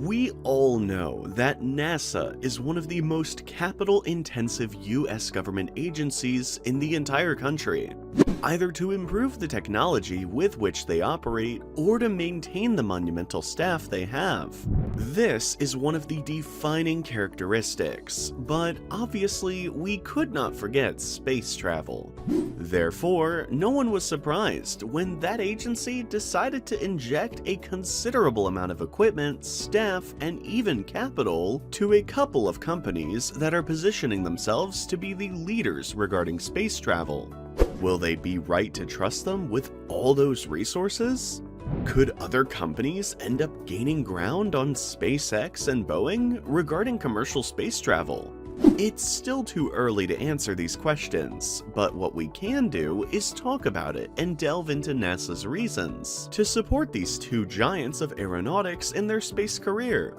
We all know that NASA is one of the most capital-intensive US government agencies in the entire country, either to improve the technology with which they operate or to maintain the monumental staff they have. This is one of the defining characteristics, but obviously we could not forget space travel. Therefore, no one was surprised when that agency decided to inject a considerable amount of equipment, staff, and even capital to a couple of companies that are positioning themselves to be the leaders regarding space travel. Will they be right to trust them with all those resources? Could other companies end up gaining ground on Space X and Boeing regarding commercial space travel? It's still too early to answer these questions, but what we can do is talk about it and delve into NASA's reasons to support these two giants of aeronautics in their space career.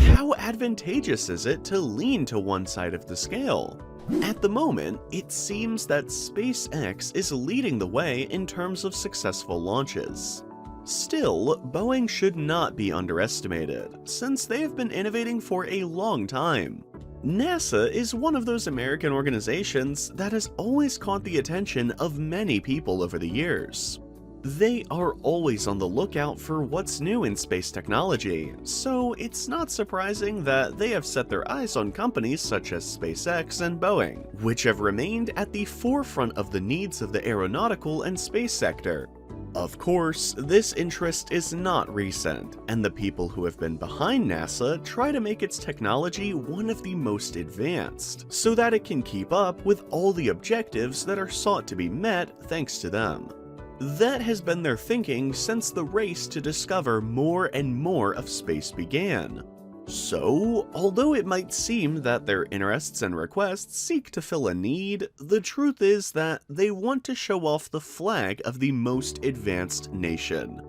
How advantageous is it to lean to one side of the scale? At the moment, it seems that SpaceX is leading the way in terms of successful launches. Still, Boeing should not be underestimated, since they have been innovating for a long time. NASA is one of those American organizations that has always caught the attention of many people over the years. They are always on the lookout for what's new in space technology, so it's not surprising that they have set their eyes on companies such as SpaceX and Boeing, which have remained at the forefront of the needs of the aeronautical and space sector. Of course, this interest is not recent, and the people who have been behind NASA try to make its technology one of the most advanced, so that it can keep up with all the objectives that are sought to be met thanks to them. That has been their thinking since the race to discover more and more of space began. So, although it might seem that their interests and requests seek to fill a need, the truth is that they want to show off the flag of the most advanced nation.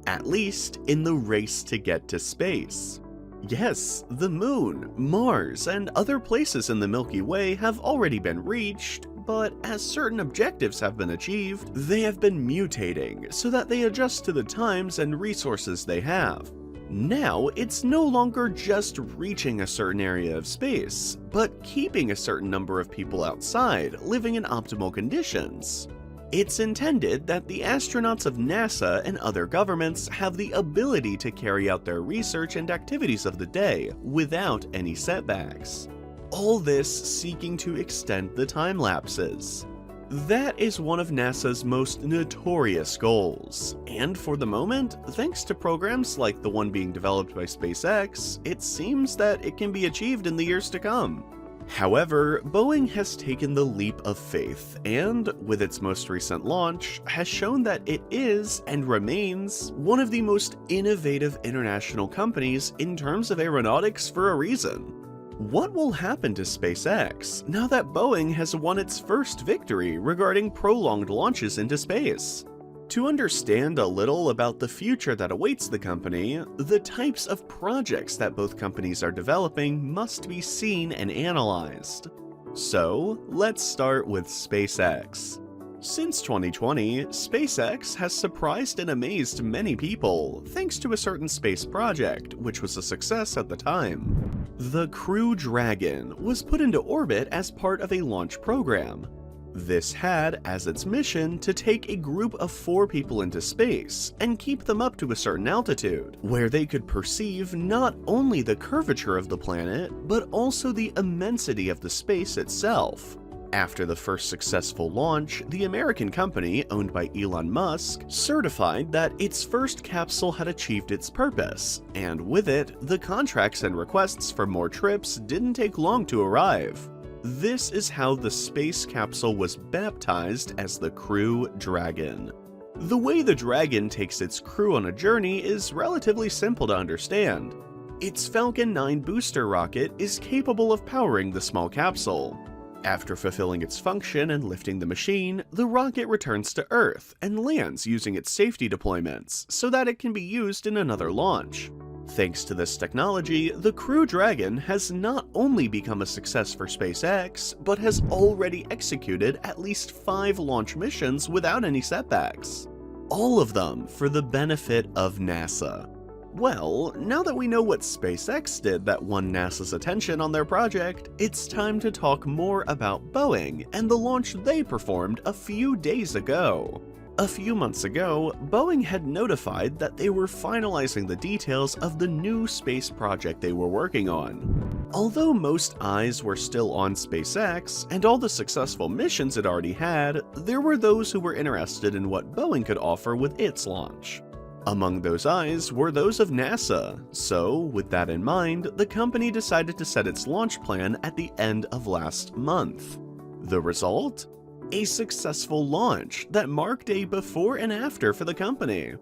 At least in the race to get to space. Yes, the Moon, Mars, and other places in the Milky Way have already been reached, but as certain objectives have been achieved, they have been mutating so that they adjust to the times and resources they have. Now, it's no longer just reaching a certain area of space, but keeping a certain number of people outside, living in optimal conditions. It's intended that the astronauts of NASA and other governments have the ability to carry out their research and activities of the day without any setbacks. All this seeking to extend the time lapses. That is one of NASA's most notorious goals, and for the moment, thanks to programs like the one being developed by SpaceX, it seems that it can be achieved in the years to come. However, Boeing has taken the leap of faith, and, with its most recent launch, has shown that it is, and remains, one of the most innovative international companies in terms of aeronautics for a reason. What will happen to SpaceX now that Boeing has won its first victory regarding prolonged launches into space? To understand a little about the future that awaits the company, the types of projects that both companies are developing must be seen and analyzed. So, let's start with SpaceX. Since 2020, SpaceX has surprised and amazed many people thanks to a certain space project, which was a success at the time. The Crew Dragon was put into orbit as part of a launch program. This had as its mission to take a group of 4 people into space and keep them up to a certain altitude, where they could perceive not only the curvature of the planet, but also the immensity of the space itself. After the first successful launch, the American company, owned by Elon Musk, certified that its first capsule had achieved its purpose, and with it, the contracts and requests for more trips didn't take long to arrive. This is how the space capsule was baptized as the Crew Dragon. The way the Dragon takes its crew on a journey is relatively simple to understand. Its Falcon 9 booster rocket is capable of powering the small capsule. After fulfilling its function and lifting the machine, the rocket returns to Earth and lands using its safety deployments so that it can be used in another launch. Thanks to this technology, the Crew Dragon has not only become a success for SpaceX, but has already executed at least 5 launch missions without any setbacks. All of them for the benefit of NASA. Well, now that we know what SpaceX did that won NASA's attention on their project, it's time to talk more about Boeing and the launch they performed a few days ago. A few months ago, Boeing had notified that they were finalizing the details of the new space project they were working on. Although most eyes were still on SpaceX, and all the successful missions it already had, there were those who were interested in what Boeing could offer with its launch. Among those eyes were those of NASA, so with that in mind, the company decided to set its launch plan at the end of last month. The result? A successful launch that marked a before and after for the company.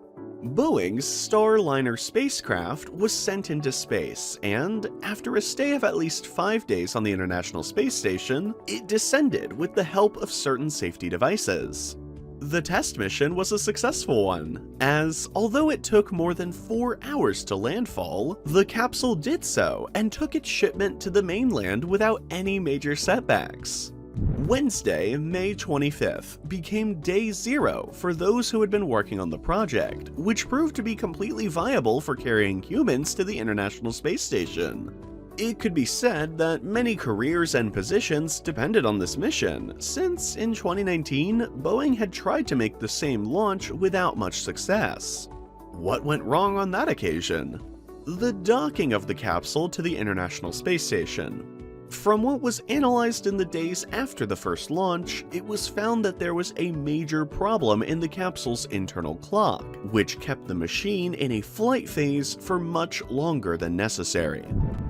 Boeing's Starliner spacecraft was sent into space, and after a stay of at least 5 days on the International Space Station, it descended with the help of certain safety devices. The test mission was a successful one, as although it took more than 4 hours to landfall, the capsule did so and took its shipment to the mainland without any major setbacks. Wednesday, May 25th, became day 0 for those who had been working on the project, which proved to be completely viable for carrying humans to the International Space Station. It could be said that many careers and positions depended on this mission, since in 2019, Boeing had tried to make the same launch without much success. What went wrong on that occasion? The docking of the capsule to the International Space Station. From what was analyzed in the days after the first launch, it was found that there was a major problem in the capsule's internal clock, which kept the machine in a flight phase for much longer than necessary.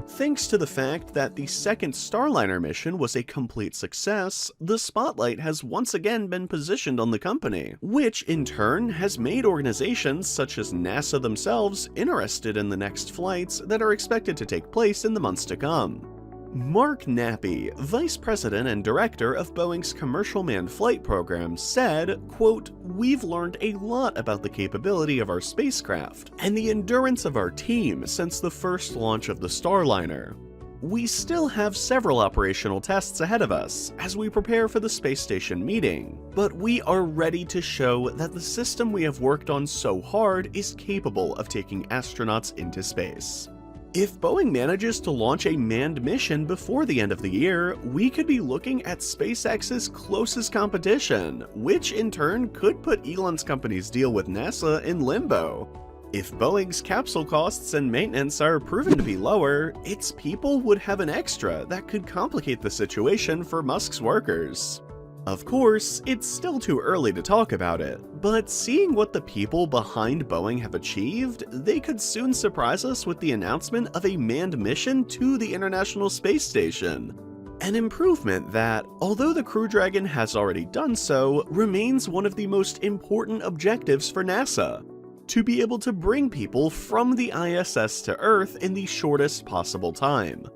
Thanks to the fact that the second Starliner mission was a complete success, the spotlight has once again been positioned on the company, which in turn has made organizations such as NASA themselves interested in the next flights that are expected to take place in the months to come. Mark Nappy, Vice President and Director of Boeing's Commercial Manned Flight Program, said, quote, "We've learned a lot about the capability of our spacecraft and the endurance of our team since the first launch of the Starliner. We still have several operational tests ahead of us as we prepare for the space station meeting, but we are ready to show that the system we have worked on so hard is capable of taking astronauts into space." If Boeing manages to launch a manned mission before the end of the year, we could be looking at SpaceX's closest competition, which in turn could put Elon's company's deal with NASA in limbo. If Boeing's capsule costs and maintenance are proven to be lower, its people would have an extra that could complicate the situation for Musk's workers. Of course, it's still too early to talk about it, but seeing what the people behind Boeing have achieved, they could soon surprise us with the announcement of a manned mission to the International Space Station. An improvement that, although the Crew Dragon has already done so, remains one of the most important objectives for NASA: to be able to bring people from the ISS to Earth in the shortest possible time.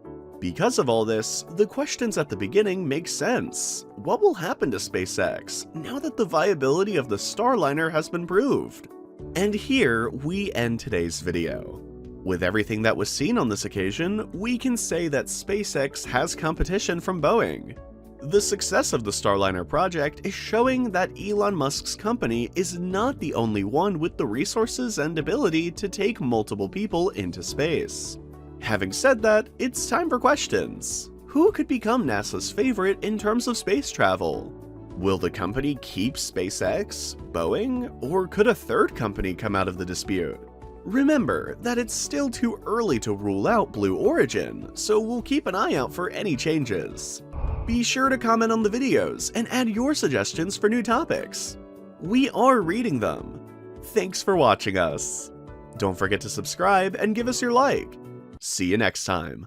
Because of all this, the questions at the beginning make sense. What will happen to SpaceX now that the viability of the Starliner has been proved? And here we end today's video. With everything that was seen on this occasion, we can say that SpaceX has competition from Boeing. The success of the Starliner project is showing that Elon Musk's company is not the only one with the resources and ability to take multiple people into space. Having said that, it's time for questions. Who could become NASA's favorite in terms of space travel? Will the company keep SpaceX, Boeing, or could a third company come out of the dispute? Remember that it's still too early to rule out Blue Origin, so we'll keep an eye out for any changes. Be sure to comment on the videos and add your suggestions for new topics. We are reading them. Thanks for watching us. Don't forget to subscribe and give us your like. See you next time.